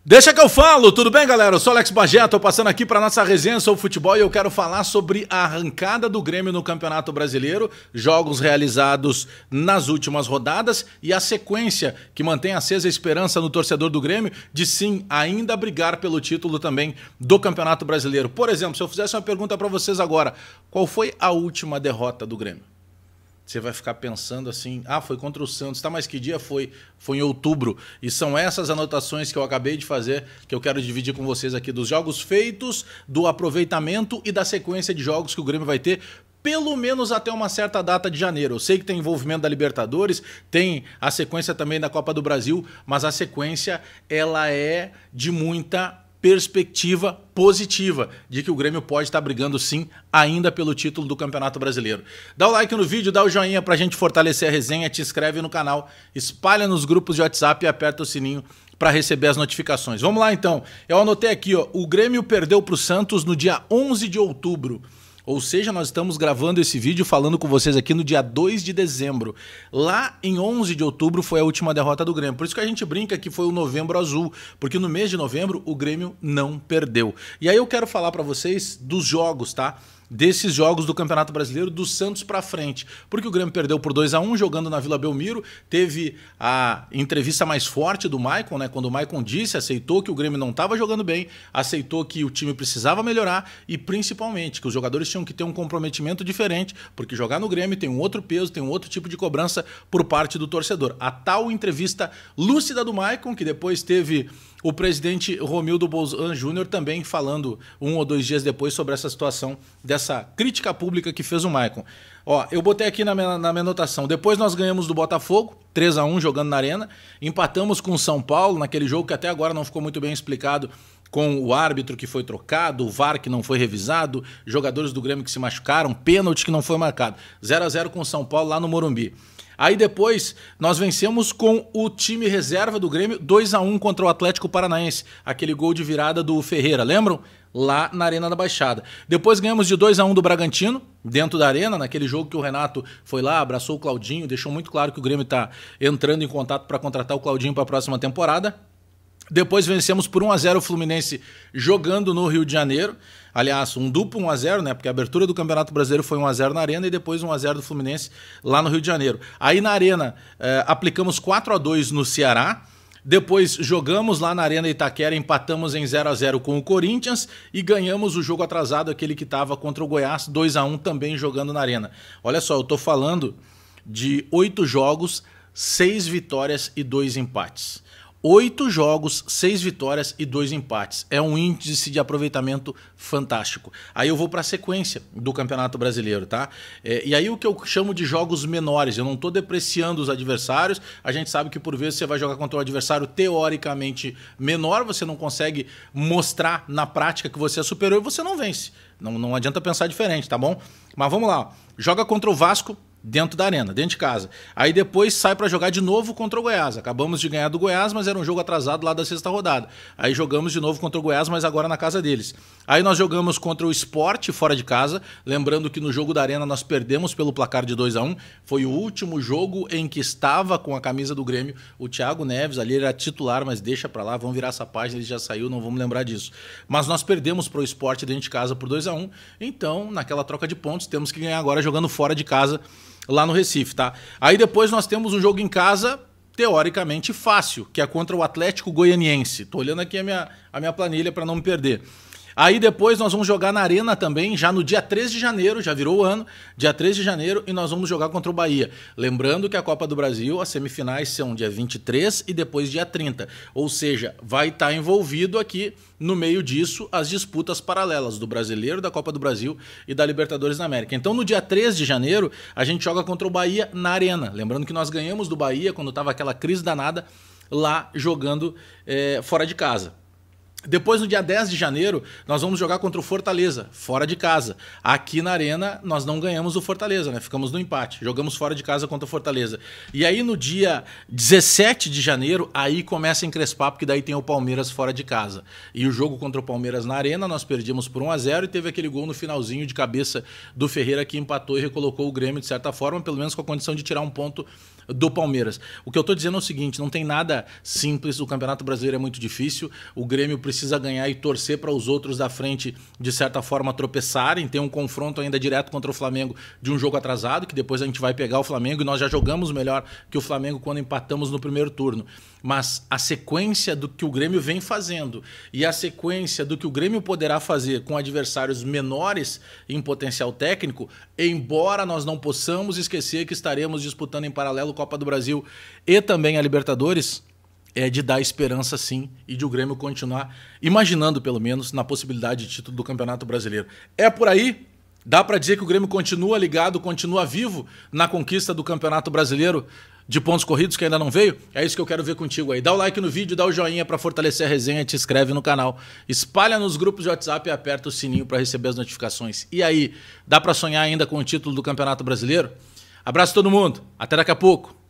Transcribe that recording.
Deixa que eu falo, tudo bem, galera? Eu sou Alex Bagé, tô passando aqui para nossa resenha sobre futebol e eu quero falar sobre a arrancada do Grêmio no Campeonato Brasileiro, jogos realizados nas últimas rodadas e a sequência que mantém acesa a esperança no torcedor do Grêmio de sim, ainda brigar pelo título também do Campeonato Brasileiro. Por exemplo, se eu fizesse uma pergunta para vocês agora, qual foi a última derrota do Grêmio? Você vai ficar pensando assim, foi contra o Santos, tá, mas que dia foi? Foi em outubro. E são essas anotações que eu acabei de fazer, que eu quero dividir com vocês aqui, dos jogos feitos, do aproveitamento e da sequência de jogos que o Grêmio vai ter, pelo menos até uma certa data de janeiro. Eu sei que tem envolvimento da Libertadores, tem a sequência também da Copa do Brasil, mas a sequência, ela é de muita perspectiva positiva de que o Grêmio pode estar brigando sim ainda pelo título do Campeonato Brasileiro. Dá o like no vídeo, dá o joinha pra gente fortalecer a resenha, te inscreve no canal, espalha nos grupos de WhatsApp e aperta o sininho para receber as notificações. Vamos lá então, eu anotei aqui, ó, o Grêmio perdeu pro Santos no dia 11 de outubro. Ou seja, nós estamos gravando esse vídeo falando com vocês aqui no dia 2 de dezembro. Lá em 11 de outubro foi a última derrota do Grêmio. Por isso que a gente brinca que foi o Novembro Azul, porque no mês de novembro o Grêmio não perdeu. E aí eu quero falar para vocês dos jogos, tá? Desses jogos do Campeonato Brasileiro, do Santos pra frente. Porque o Grêmio perdeu por 2-1 jogando na Vila Belmiro. Teve a entrevista mais forte do Maicon, né? Quando o Maicon disse, aceitou que o Grêmio não estava jogando bem, aceitou que o time precisava melhorar e principalmente que os jogadores tinham que ter um comprometimento diferente, porque jogar no Grêmio tem um outro peso, tem um outro tipo de cobrança por parte do torcedor. A tal entrevista lúcida do Maicon, que depois teve o presidente Romildo Bolzan Júnior também falando 1 ou 2 dias depois sobre essa situação, dessa crítica pública que fez o Maicon. Ó, eu botei aqui na minha anotação. Depois nós ganhamos do Botafogo, 3-1 jogando na Arena. Empatamos com o São Paulo, naquele jogo que até agora não ficou muito bem explicado, com o árbitro que foi trocado, o VAR que não foi revisado, jogadores do Grêmio que se machucaram, pênalti que não foi marcado. 0-0 com o São Paulo lá no Morumbi. Aí depois nós vencemos com o time reserva do Grêmio 2-1 contra o Atlético Paranaense. Aquele gol de virada do Ferreira, lembram? Lá na Arena da Baixada. Depois ganhamos de 2-1 do Bragantino, dentro da Arena, naquele jogo que o Renato foi lá, abraçou o Claudinho, deixou muito claro que o Grêmio está entrando em contato para contratar o Claudinho para a próxima temporada. Depois vencemos por 1-0 o Fluminense jogando no Rio de Janeiro. Aliás, um duplo 1-0, né? Porque a abertura do Campeonato Brasileiro foi 1-0 na Arena e depois 1-0 do Fluminense lá no Rio de Janeiro. Aí na Arena aplicamos 4-2 no Ceará. Depois jogamos lá na Arena Itaquera, empatamos em 0-0 com o Corinthians e ganhamos o jogo atrasado, aquele que estava contra o Goiás, 2-1 também jogando na Arena. Olha só, eu tô falando de 8 jogos, 6 vitórias e 2 empates. 8 jogos, 6 vitórias e 2 empates. É um índice de aproveitamento fantástico. Aí eu vou para a sequência do Campeonato Brasileiro, tá? E aí o que eu chamo de jogos menores. Eu não estou depreciando os adversários. A gente sabe que por vezes você vai jogar contra um adversário teoricamente menor, você não consegue mostrar na prática que você é superior e você não vence. Não adianta pensar diferente, tá bom? Mas vamos lá. Joga contra o Vasco dentro da Arena, dentro de casa. Aí depois sai para jogar de novo contra o Goiás. Acabamos de ganhar do Goiás, mas era um jogo atrasado lá da sexta rodada. Aí jogamos de novo contra o Goiás, mas agora na casa deles. Aí nós jogamos contra o Sport fora de casa, lembrando que no jogo da Arena nós perdemos pelo placar de 2-1. Foi o último jogo em que estava com a camisa do Grêmio o Thiago Neves, ali ele era titular, mas deixa para lá, vamos virar essa página, ele já saiu, não vamos lembrar disso. Mas nós perdemos pro Sport dentro de casa por 2-1, então naquela troca de pontos temos que ganhar agora jogando fora de casa lá no Recife, tá? Aí depois nós temos um jogo em casa teoricamente fácil, que é contra o Atlético Goianiense. Tô olhando aqui a minha planilha para não me perder. Aí depois nós vamos jogar na Arena também, já no dia 3 de janeiro, já virou o ano, dia 3 de janeiro, e nós vamos jogar contra o Bahia. Lembrando que a Copa do Brasil, as semifinais são dia 23 e depois dia 30. Ou seja, vai estar envolvido aqui, no meio disso, as disputas paralelas do Brasileiro, da Copa do Brasil e da Libertadores da América. Então no dia 3 de janeiro, a gente joga contra o Bahia na Arena. Lembrando que nós ganhamos do Bahia quando estava aquela crise danada lá jogando fora de casa. Depois, no dia 10 de janeiro, nós vamos jogar contra o Fortaleza, fora de casa. Aqui na Arena, nós não ganhamos o Fortaleza, né? Ficamos no empate. Jogamos fora de casa contra o Fortaleza. E aí, no dia 17 de janeiro, aí começa a encrespar, porque daí tem o Palmeiras fora de casa. E o jogo contra o Palmeiras na Arena, nós perdemos por 1-0 e teve aquele gol no finalzinho de cabeça do Ferreira que empatou e recolocou o Grêmio, de certa forma, pelo menos com a condição de tirar um ponto do Palmeiras. O que eu tô dizendo é o seguinte, não tem nada simples, o Campeonato Brasileiro é muito difícil, o Grêmio precisa ganhar e torcer para os outros da frente, de certa forma, tropeçarem, tem um confronto ainda direto contra o Flamengo de um jogo atrasado, que depois a gente vai pegar o Flamengo e nós já jogamos melhor que o Flamengo quando empatamos no primeiro turno. Mas a sequência do que o Grêmio vem fazendo e a sequência do que o Grêmio poderá fazer com adversários menores em potencial técnico, embora nós não possamos esquecer que estaremos disputando em paralelo Copa do Brasil e também a Libertadores, é de dar esperança sim e de o Grêmio continuar imaginando pelo menos na possibilidade de título do Campeonato Brasileiro. É por aí? Dá para dizer que o Grêmio continua ligado, continua vivo na conquista do Campeonato Brasileiro de pontos corridos que ainda não veio? É isso que eu quero ver contigo aí. Dá o like no vídeo, dá o joinha para fortalecer a resenha, te inscreve no canal, espalha nos grupos de WhatsApp e aperta o sininho para receber as notificações. E aí, dá para sonhar ainda com o título do Campeonato Brasileiro? Abraço a todo mundo, até daqui a pouco.